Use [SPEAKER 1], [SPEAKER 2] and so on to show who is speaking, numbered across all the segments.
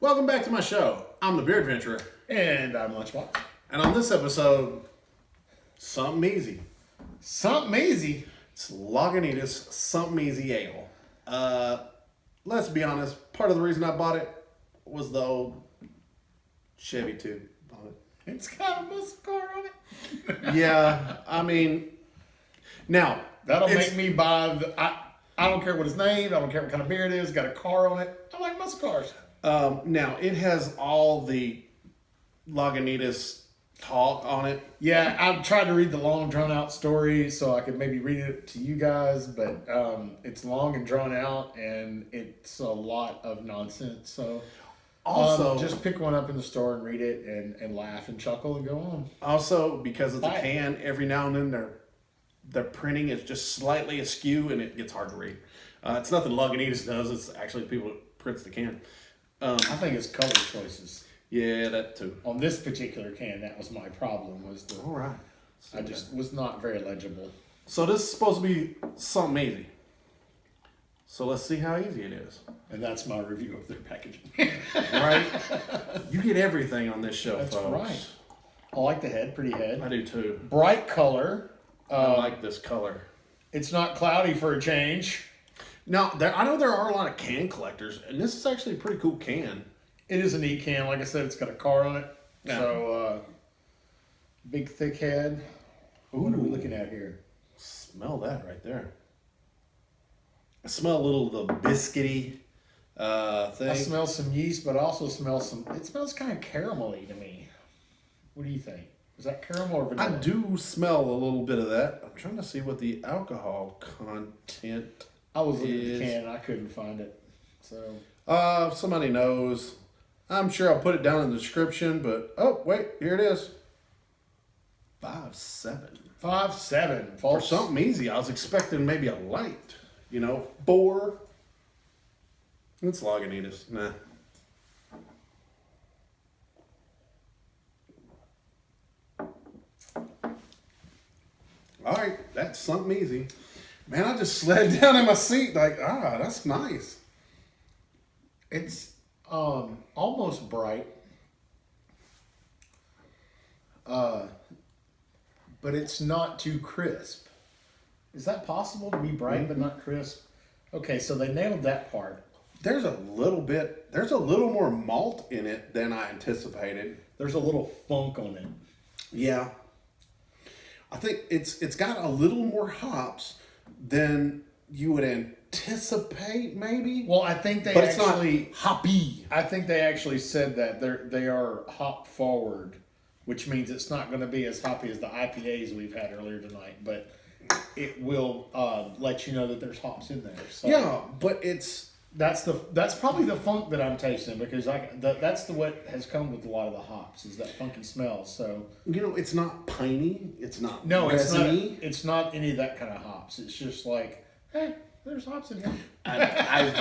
[SPEAKER 1] Welcome back to my show. I'm the Beer Adventurer.
[SPEAKER 2] And I'm Lunchbox.
[SPEAKER 1] And on this episode, something easy.
[SPEAKER 2] Something easy?
[SPEAKER 1] It's Lagunitas Something Easy Ale. Let's be honest, part of the reason I bought it was the old Chevy tube on it.
[SPEAKER 2] It's got a muscle car on it.
[SPEAKER 1] Yeah, I mean, now.
[SPEAKER 2] That'll make me buy I don't care what it's named. I don't care what kind of beer it is. Got a car on it. I like muscle cars.
[SPEAKER 1] Now, it has all the Lagunitas talk on it.
[SPEAKER 2] Yeah, I've tried to read the long, drawn-out story so I could maybe read it to you guys, but it's long and drawn out, and it's a lot of nonsense. So
[SPEAKER 1] Also,
[SPEAKER 2] just pick one up in the store and read it and laugh and chuckle and go on.
[SPEAKER 1] Also, because it's a can, every now and then their printing is just slightly askew, and it gets hard to read. It's nothing Lagunitas does. It's actually people that prints the can.
[SPEAKER 2] I think it's color choices.
[SPEAKER 1] Yeah, that too.
[SPEAKER 2] On this particular can, that was my problem.
[SPEAKER 1] All right.
[SPEAKER 2] I just was not very legible.
[SPEAKER 1] So this is supposed to be something easy. So let's see how easy it is.
[SPEAKER 2] And that's my review of their packaging.
[SPEAKER 1] Right? You get everything on this show,
[SPEAKER 2] That's
[SPEAKER 1] folks.
[SPEAKER 2] right. I like the head, pretty head.
[SPEAKER 1] I do too.
[SPEAKER 2] Bright color.
[SPEAKER 1] I like this color.
[SPEAKER 2] It's not cloudy for a change.
[SPEAKER 1] Now, I know there are a lot of can collectors, and this is actually a pretty cool can.
[SPEAKER 2] It is a neat can. Like I said, it's got a car on it.
[SPEAKER 1] Yeah.
[SPEAKER 2] So, big, thick head.
[SPEAKER 1] Ooh.
[SPEAKER 2] What are we looking at here?
[SPEAKER 1] Smell that right there. I smell a little of the biscuity thing.
[SPEAKER 2] I smell some yeast, but I also smell it smells kind of caramelly to me. What do you think? Is that caramel or vanilla?
[SPEAKER 1] I do smell a little bit of that. I'm trying to see what the alcohol content
[SPEAKER 2] I was looking at the can and I couldn't find it. So
[SPEAKER 1] if somebody knows, I'm sure I'll put it down in the description, but oh wait, here it is. 5.7.
[SPEAKER 2] 5.7.
[SPEAKER 1] For something easy, I was expecting maybe a light, 4. It's Lagunitas. Nah. All right, that's something easy. Man, I just slid down in my seat like, that's nice.
[SPEAKER 2] It's almost bright. But it's not too crisp. Is that possible to be bright but not crisp? Okay, so they nailed that part.
[SPEAKER 1] There's a little more malt in it than I anticipated.
[SPEAKER 2] There's a little funk on it.
[SPEAKER 1] Yeah. I think it's got a little more hops than you would anticipate, maybe.
[SPEAKER 2] Well, I think they
[SPEAKER 1] but it's not hoppy.
[SPEAKER 2] I think they actually said that they are hop forward, which means it's not going to be as hoppy as the IPAs we've had earlier tonight, but it will let you know that there's hops in there. So
[SPEAKER 1] yeah, but
[SPEAKER 2] that's probably the funk that I'm tasting, because that's what has come with a lot of the hops is that funky smell. So
[SPEAKER 1] it's not piney. It's not
[SPEAKER 2] resin-y. It's not any of that kind of hops. It's just like, hey, there's hops in here.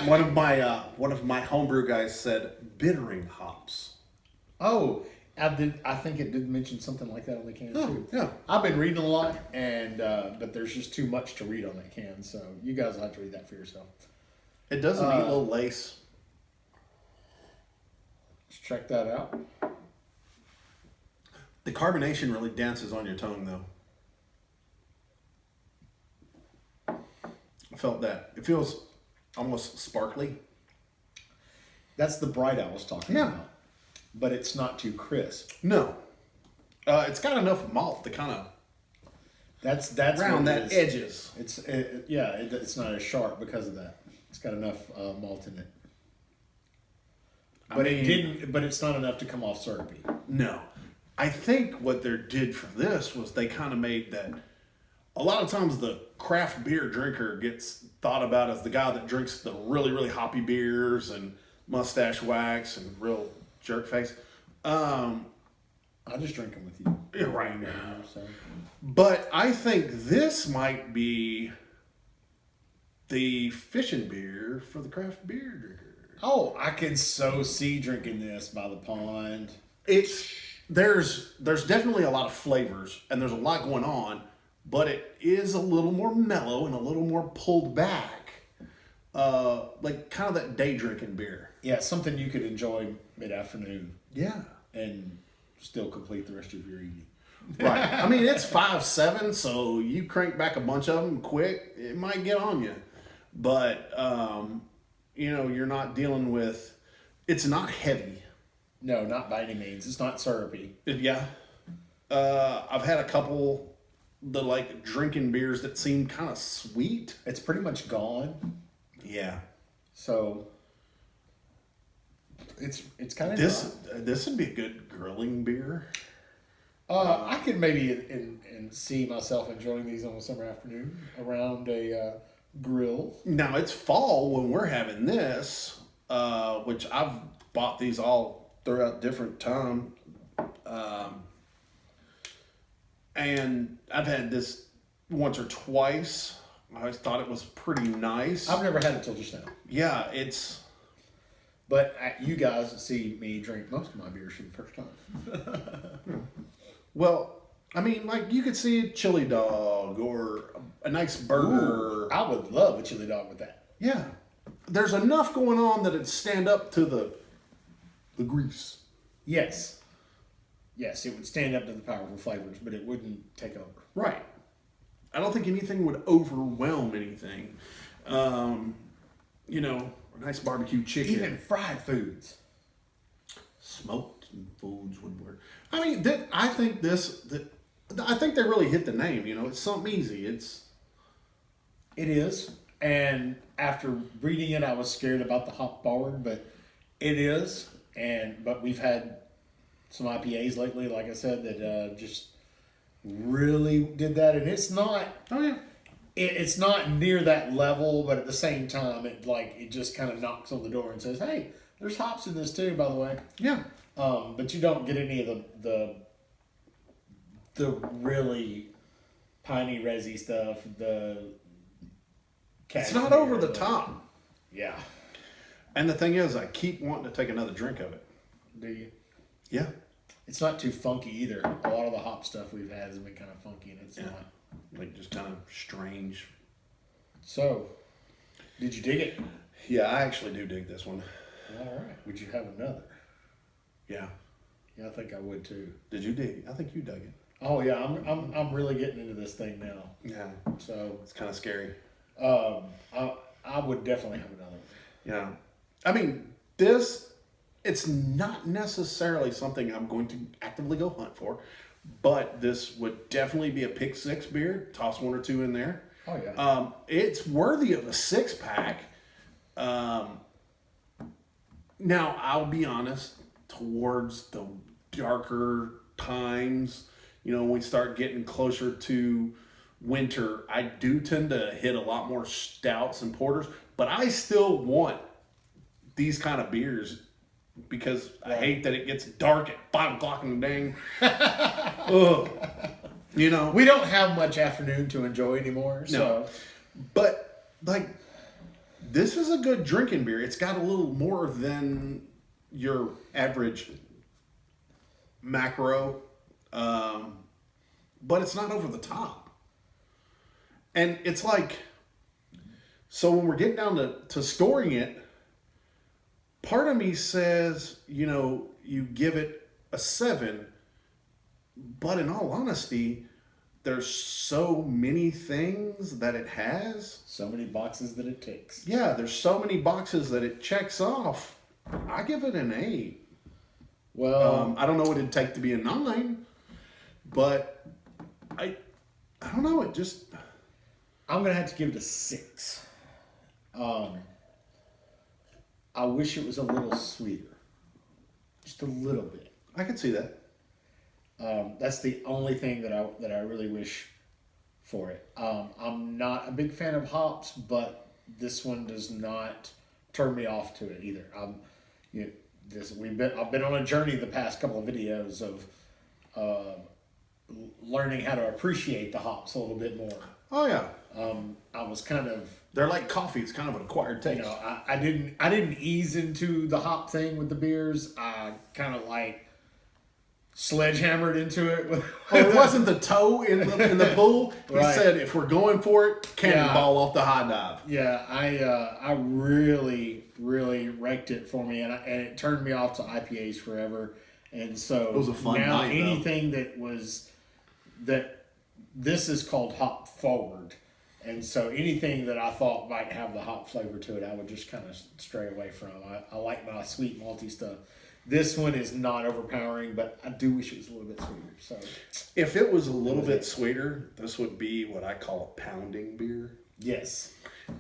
[SPEAKER 1] One of my homebrew guys said bittering hops.
[SPEAKER 2] Oh, I think it did mention something like that on the can too.
[SPEAKER 1] Yeah.
[SPEAKER 2] I've been reading a lot, and but there's just too much to read on that can. So you guys will have to read that for yourself.
[SPEAKER 1] It does a neat little lace.
[SPEAKER 2] Let's check that out.
[SPEAKER 1] The carbonation really dances on your tongue, though. I felt that. It feels almost sparkly.
[SPEAKER 2] That's the bright I was talking about. But it's not too crisp.
[SPEAKER 1] No. It's got enough malt to kind of
[SPEAKER 2] that's
[SPEAKER 1] round that edges.
[SPEAKER 2] It's not as sharp because of that. It's got enough malt in it. But it's not enough to come off syrupy.
[SPEAKER 1] No. I think what they did for this was they kind of made that. A lot of times the craft beer drinker gets thought about as the guy that drinks the really, really hoppy beers and mustache wax and real jerk face. I
[SPEAKER 2] just drink them with you.
[SPEAKER 1] Yeah, right.
[SPEAKER 2] So.
[SPEAKER 1] But I think this might be the fishing beer for the craft beer drinker.
[SPEAKER 2] Oh, I can so see drinking this by the pond.
[SPEAKER 1] There's definitely a lot of flavors and there's a lot going on, but it is a little more mellow and a little more pulled back, like kind of that day drinking beer.
[SPEAKER 2] Yeah, something you could enjoy mid-afternoon
[SPEAKER 1] Yeah.
[SPEAKER 2] and still complete the rest of your evening.
[SPEAKER 1] Right. I mean, it's 5-7, so you crank back a bunch of them quick, it might get on you. But, you're not dealing with, it's not heavy.
[SPEAKER 2] No, not by any means. It's not syrupy.
[SPEAKER 1] Yeah. I've had a couple, drinking beers that seem kind of sweet.
[SPEAKER 2] It's pretty much gone.
[SPEAKER 1] Yeah.
[SPEAKER 2] So it's kind of
[SPEAKER 1] This would be a good grilling beer.
[SPEAKER 2] I could maybe and see myself enjoying these on a summer afternoon around a grill.
[SPEAKER 1] Now it's fall when we're having this, which I've bought these all throughout different time, and I've had this once or twice. I always thought it was pretty nice.
[SPEAKER 2] I've never had it till just now.
[SPEAKER 1] Yeah, it's.
[SPEAKER 2] But you guys see me drink most of my beers for the first time.
[SPEAKER 1] Well, I mean, you could see a chili dog or a nice burger.
[SPEAKER 2] Ooh, I would love a chili dog with that.
[SPEAKER 1] Yeah. There's enough going on that it'd stand up to the grease.
[SPEAKER 2] Yes. Yes, it would stand up to the powerful flavors, but it wouldn't take over.
[SPEAKER 1] Right. I don't think anything would overwhelm anything. A nice barbecue chicken.
[SPEAKER 2] Even fried foods.
[SPEAKER 1] Smoked foods would work. I mean, I think they really hit the name. It's something easy.
[SPEAKER 2] It is. And after reading it, I was scared about the hop forward, but it is. But we've had some IPAs lately, like I said, that just really did that. And it's not.
[SPEAKER 1] Oh yeah.
[SPEAKER 2] It's not near that level, but at the same time, it just kind of knocks on the door and says, "Hey, there's hops in this too, by the way."
[SPEAKER 1] Yeah.
[SPEAKER 2] But you don't get any of the really piney resi stuff.
[SPEAKER 1] It's not over the top.
[SPEAKER 2] Yeah.
[SPEAKER 1] And the thing is, I keep wanting to take another drink of it.
[SPEAKER 2] Do you?
[SPEAKER 1] Yeah.
[SPEAKER 2] It's not too funky either. A lot of the hop stuff we've had has been kind of funky, and it's not.
[SPEAKER 1] Just kind of strange.
[SPEAKER 2] So, did you dig it?
[SPEAKER 1] Yeah, I actually do dig this one.
[SPEAKER 2] All right. Would you have another?
[SPEAKER 1] Yeah.
[SPEAKER 2] Yeah, I think I would too.
[SPEAKER 1] Did you dig? I think you dug it.
[SPEAKER 2] Oh yeah, I'm really getting into this thing now.
[SPEAKER 1] Yeah.
[SPEAKER 2] So
[SPEAKER 1] It's kind of scary.
[SPEAKER 2] I would definitely have another one.
[SPEAKER 1] Yeah. I mean, it's not necessarily something I'm going to actively go hunt for, but this would definitely be a pick six beer. Toss one or two in there.
[SPEAKER 2] Oh yeah.
[SPEAKER 1] It's worthy of a 6-pack. Now, I'll be honest, towards the darker times, when we start getting closer to winter, I do tend to hit a lot more stouts and porters, but I still want these kind of beers because I hate that it gets dark at 5 o'clock in the dang. Ugh.
[SPEAKER 2] We don't have much afternoon to enjoy anymore. So.
[SPEAKER 1] No. But, this is a good drinking beer. It's got a little more than your average macro, but it's not over the top. And it's so when we're getting down to scoring it, part of me says, you give it a 7, but in all honesty, there's so many things that it has.
[SPEAKER 2] So many boxes that it ticks.
[SPEAKER 1] Yeah, there's so many boxes that it checks off. I give it an 8.
[SPEAKER 2] Well,
[SPEAKER 1] I don't know what it'd take to be a 9, but I don't know. It just.
[SPEAKER 2] I'm gonna have to give it a 6. I wish it was a little sweeter, just a little bit.
[SPEAKER 1] I could see that.
[SPEAKER 2] That's the only thing that I really wish for it. I'm not a big fan of hops, but this one does not turn me off to it either. I've been on a journey the past couple of videos of learning how to appreciate the hops a little bit more.
[SPEAKER 1] Oh yeah.
[SPEAKER 2] I was kind of.
[SPEAKER 1] They're like coffee. It's kind of an acquired taste.
[SPEAKER 2] I didn't ease into the hop thing with the beers. I kind of sledgehammered into it.
[SPEAKER 1] Well, it wasn't the toe in the pool. He
[SPEAKER 2] Right.
[SPEAKER 1] said, if we're going for it, cannonball off the high dive.
[SPEAKER 2] Yeah, I really wrecked it for me, and it turned me off to IPAs forever. And so
[SPEAKER 1] It was a fun
[SPEAKER 2] now
[SPEAKER 1] night,
[SPEAKER 2] anything that this is called hop forward, and so anything that I thought might have the hop flavor to it, I would just kind of stray away from. I like my sweet malty stuff. This one is not overpowering, but I do wish it was a little bit sweeter. So
[SPEAKER 1] If it was a little bit sweeter, this would be what I call a pounding beer.
[SPEAKER 2] yes.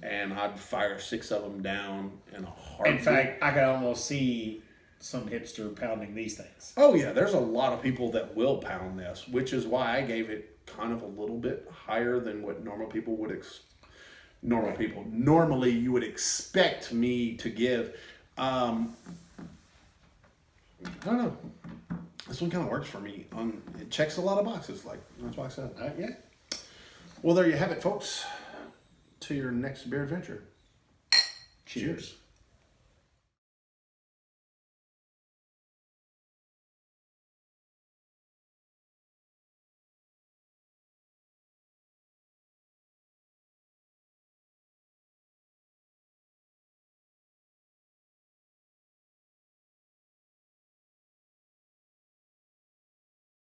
[SPEAKER 1] And I'd fire 6 of them down in a heartbeat.
[SPEAKER 2] In fact, I could almost see some hipster pounding these things.
[SPEAKER 1] Oh yeah, there's a lot of people that will pound this, which is why I gave it kind of a little bit higher than what normal people would normally you would expect me to give. I don't know. This one kind of works for me. It checks a lot of boxes, like that's why I said.
[SPEAKER 2] Yeah.
[SPEAKER 1] Well, there you have it, folks. To your next beer adventure.
[SPEAKER 2] Cheers.